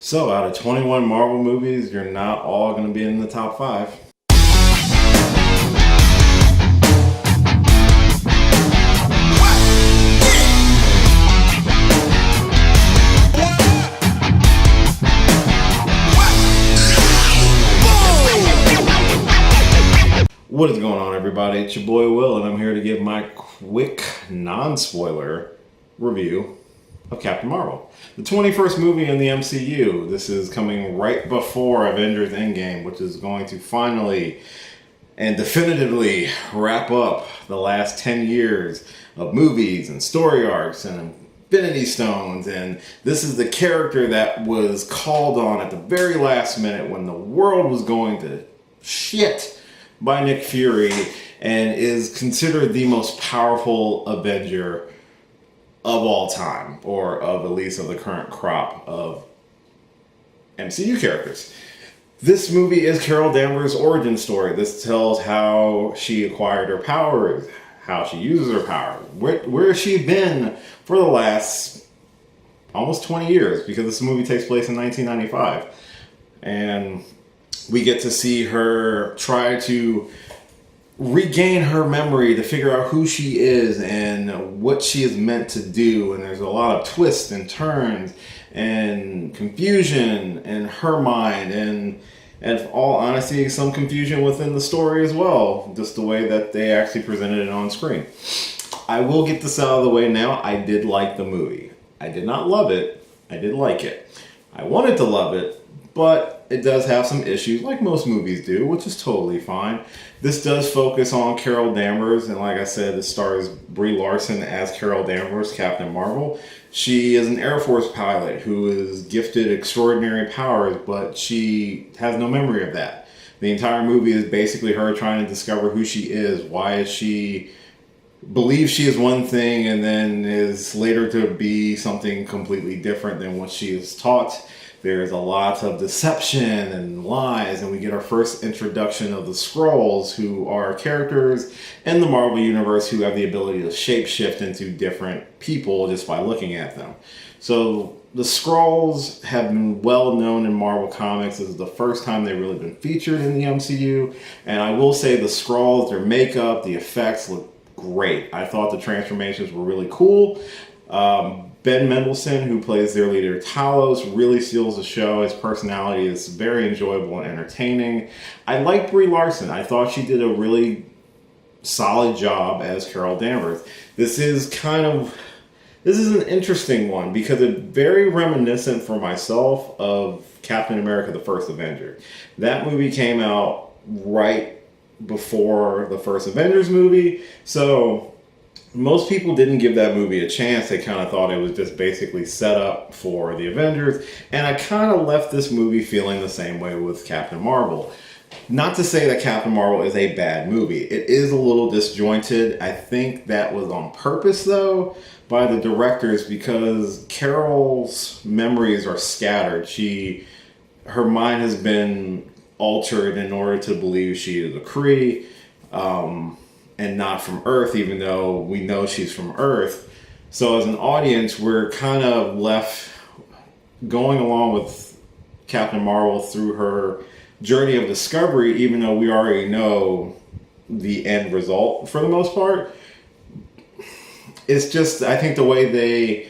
So, out of 21 Marvel movies, you're not all going to be in the top five. What is going on, everybody? It's your boy Will, and I'm here to give my quick, non-spoiler review of Captain Marvel, the 21st movie in the MCU. This is coming right before Avengers Endgame, which is going to finally and definitively wrap up the last 10 years of movies and story arcs and Infinity Stones. And this is the character that was called on at the very last minute when the world was going to shit by Nick Fury, and is considered the most powerful Avenger of all time, or of at least of the current crop of MCU characters. This movie is Carol Danvers' origin story. This tells how she acquired her powers, how she uses her power, where has she been for the last almost 20 years, because this movie takes place in 1995. And we get to see her try to regain her memory to figure out who she is and what she is meant to do. And there's a lot of twists and turns and confusion in her mind, and in all honesty, some confusion within the story as well, just the way that they actually presented it on screen. I will get this out of the way now. I did like the movie. I did not love it. I did like it. I wanted to love it, but it does have some issues, like most movies do, which is totally fine. This does focus on Carol Danvers, and like I said, it stars Brie Larson as Carol Danvers, Captain Marvel. She is an Air Force pilot who is gifted extraordinary powers, but she has no memory of that. The entire movie is basically her trying to discover who she is. Why is she believes she is one thing and then is later to be something completely different than what she is taught. There's a lot of deception and lies, and we get our first introduction of the Skrulls, who are characters in the Marvel Universe who have the ability to shapeshift into different people just by looking at them. So the Skrulls have been well known in Marvel Comics. This is the first time they've really been featured in the MCU, and I will say the Skrulls, their makeup, the effects look great. I thought the transformations were really cool. Ben Mendelsohn, who plays their leader Talos, really steals the show. His personality is very enjoyable and entertaining. I like Brie Larson. I thought she did a really solid job as Carol Danvers. This is an interesting one because it's very reminiscent for myself of Captain America: The First Avenger. That movie came out right before the first Avengers movie, so most people didn't give that movie a chance. They kind of thought it was just basically set up for the Avengers, and I kind of left this movie feeling the same way with Captain Marvel. Not to say that Captain Marvel is a bad movie. It is a little disjointed. I think that was on purpose, though, by the directors, because Carol's memories are scattered. Her mind has been altered in order to believe she is a Kree, and not from Earth, even though we know she's from Earth. So as an audience, we're kind of left going along with Captain Marvel through her journey of discovery, even though we already know the end result for the most part. It's just, I think the way they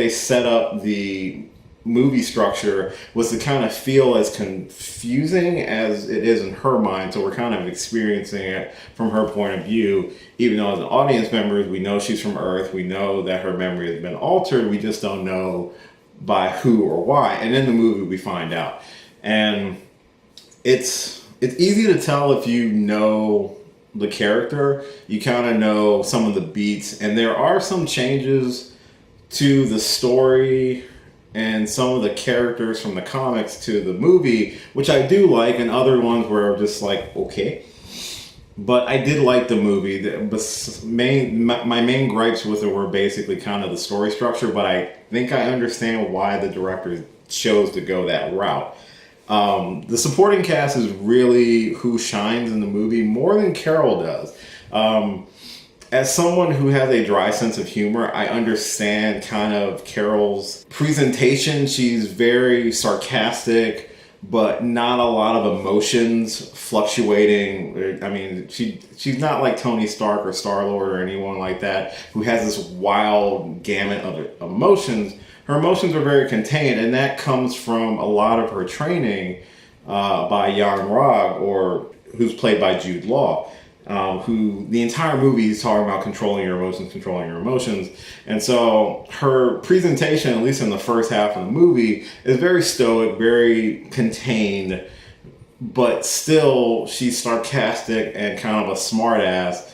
set up the movie structure was to kind of feel as confusing as it is in her mind, so we're kind of experiencing it from her point of view, even though as an audience members we know she's from Earth, we know that her memory has been altered, we just don't know by who or why, and in the movie we find out. And it's easy to tell if you know the character. You kind of know some of the beats, and there are some changes to the story and some of the characters from the comics to the movie, which I do like, and other ones where I'm just like, okay. But I did like the movie. My main gripes with it were basically kind of the story structure, but I think I understand why the directors chose to go that route. The supporting cast is really who shines in the movie more than Carol does. as someone who has a dry sense of humor, I understand kind of Carol's presentation. She's very sarcastic, but not a lot of emotions fluctuating. I mean, she's not like Tony Stark or Star-Lord or anyone like that who has this wild gamut of emotions. Her emotions are very contained, and that comes from a lot of her training by Jan Rog, or who's played by Jude Law. Who the entire movie is talking about controlling your emotions. And so her presentation, at least in the first half of the movie, is very stoic, very contained, but still she's sarcastic and kind of a smartass.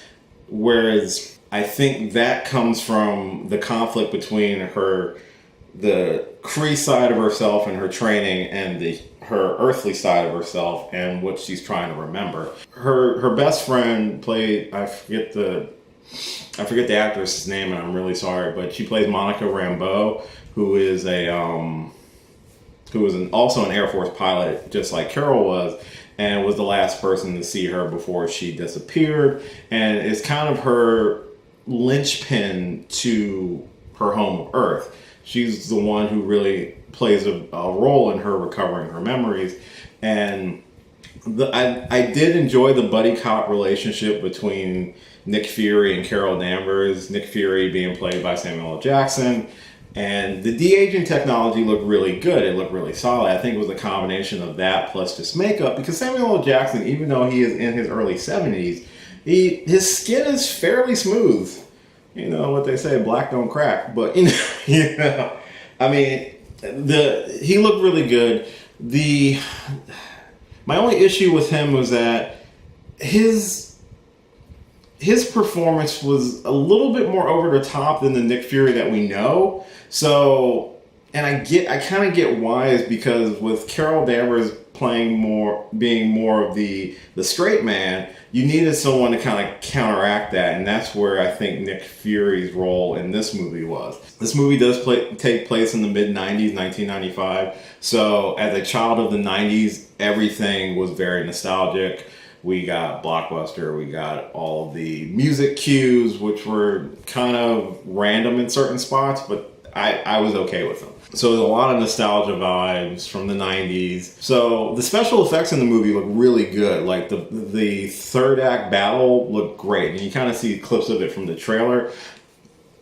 Whereas I think that comes from the conflict between the Kree side of herself and her training, and her earthly side of herself and what she's trying to remember. Her best friend played, I forget the actress's name, and I'm really sorry, but she plays Monica Rambeau, who is also an Air Force pilot, just like Carol was, and was the last person to see her before she disappeared, and is kind of her linchpin to her home of Earth. She's the one who really plays a role in her recovering her memories. And I did enjoy the buddy cop relationship between Nick Fury and Carol Danvers, Nick Fury being played by Samuel L. Jackson. And the de-aging technology looked really good. It looked really solid. I think it was a combination of that plus just makeup, because Samuel L. Jackson, even though he is in his early 70s, his skin is fairly smooth. You know what they say, black don't crack. But I mean, he looked really good. My only issue with him was that his performance was a little bit more over the top than the Nick Fury that we know. So, and I kind of get why, is because with Carol Danvers being more of the straight man, you needed someone to kind of counteract that, and that's where I think Nick Fury's role in this movie was. This movie does take place in the mid-90s, 1995, so as a child of the 90s, everything was very nostalgic. We got Blockbuster, we got all of the music cues, which were kind of random in certain spots, but I was okay with them. So there's a lot of nostalgia vibes from the 90s. So the special effects in the movie look really good. Like the third act battle looked great. And you kind of see clips of it from the trailer.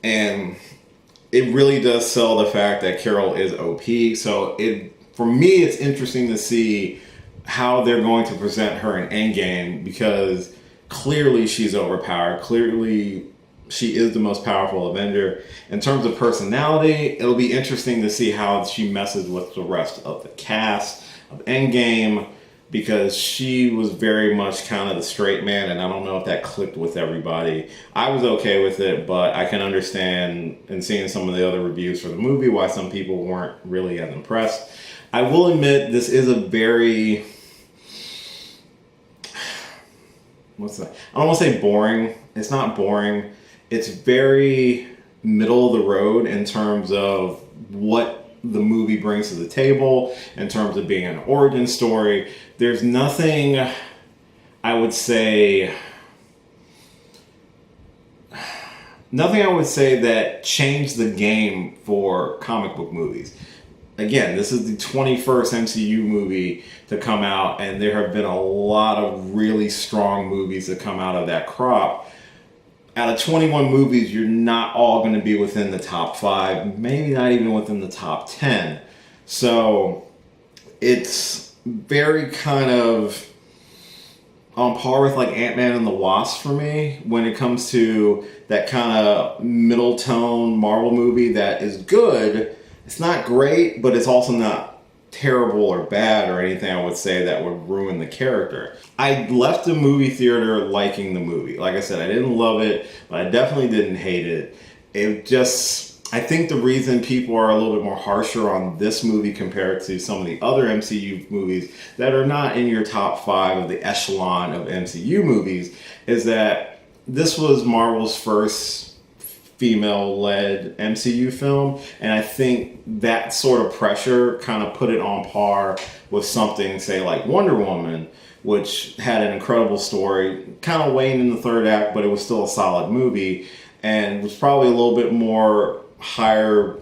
And it really does sell the fact that Carol is OP. So for me, it's interesting to see how they're going to present her in Endgame, because clearly she's overpowered. Clearly she is the most powerful Avenger. In terms of personality, it'll be interesting to see how she messes with the rest of the cast of Endgame, because she was very much kind of the straight man, and I don't know if that clicked with everybody. I was okay with it, but I can understand, in seeing some of the other reviews for the movie, why some people weren't really as impressed. I will admit, this is a very... what's that? I don't want to say boring. It's not boring. It's very middle of the road in terms of what the movie brings to the table, in terms of being an origin story. There's nothing, I would say that changed the game for comic book movies. Again, this is the 21st MCU movie to come out, and there have been a lot of really strong movies that come out of that crop. Out of 21 movies, you're not all going to be within the top 5, maybe not even within the top 10. So it's very kind of on par with like Ant-Man and the Wasp for me when it comes to that kind of middle tone Marvel movie that is good. It's not great, but it's also not terrible or bad or anything I would say that would ruin the character. I left the movie theater liking the movie. Like I said, I didn't love it, but I definitely didn't hate it. I think the reason people are a little bit more harsher on this movie compared to some of the other MCU movies that are not in your top 5 of the echelon of MCU movies is that this was Marvel's first female-led MCU film, and I think that sort of pressure kind of put it on par with something, say, like Wonder Woman, which had an incredible story, kind of waned in the third act, but it was still a solid movie, and was probably a little bit more higher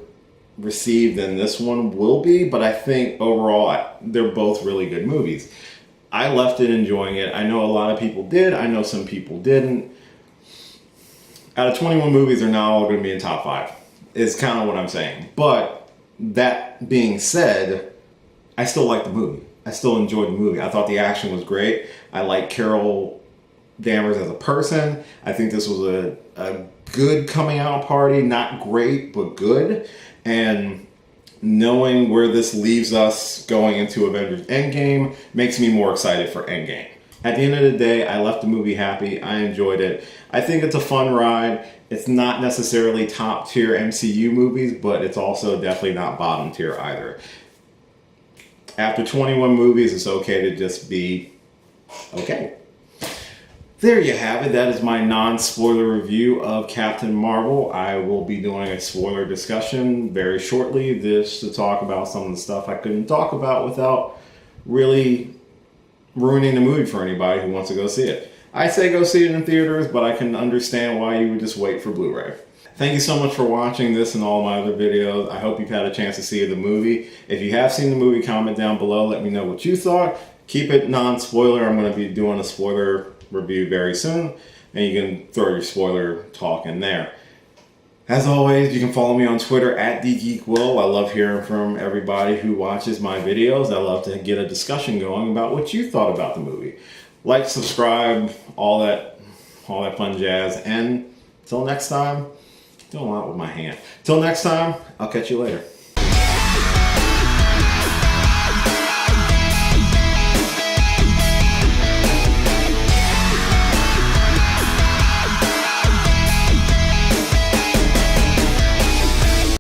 received than this one will be, but I think overall they're both really good movies. I left it enjoying it. I know a lot of people did. I know some people didn't. Out of 21 movies, they're not all going to be in top 5. Is kind of what I'm saying. But that being said, I still like the movie. I still enjoyed the movie. I thought the action was great. I like Carol Danvers as a person. I think this was a good coming out party. Not great, but good. And knowing where this leaves us going into Avengers Endgame makes me more excited for Endgame. At the end of the day, I left the movie happy. I enjoyed it. I think it's a fun ride. It's not necessarily top tier MCU movies, but it's also definitely not bottom tier either. After 21 movies, it's okay to just be okay. There you have it. That is my non-spoiler review of Captain Marvel. I will be doing a spoiler discussion very shortly, just to talk about some of the stuff I couldn't talk about without really ruining the movie for anybody who wants to go see it. I say go see it in theaters, but I can understand why you would just wait for Blu-ray. Thank you so much for watching this and all my other videos. I hope you've had a chance to see the movie. If you have seen the movie, comment down below. Let me know what you thought. Keep it non-spoiler. I'm going to be doing a spoiler review very soon, and you can throw your spoiler talk in there. As always, you can follow me on Twitter at DGeekWill. I love hearing from everybody who watches my videos. I love to get a discussion going about what you thought about the movie. Like, subscribe, all that fun jazz. And until next time, doing a lot with my hand. Till next time, I'll catch you later.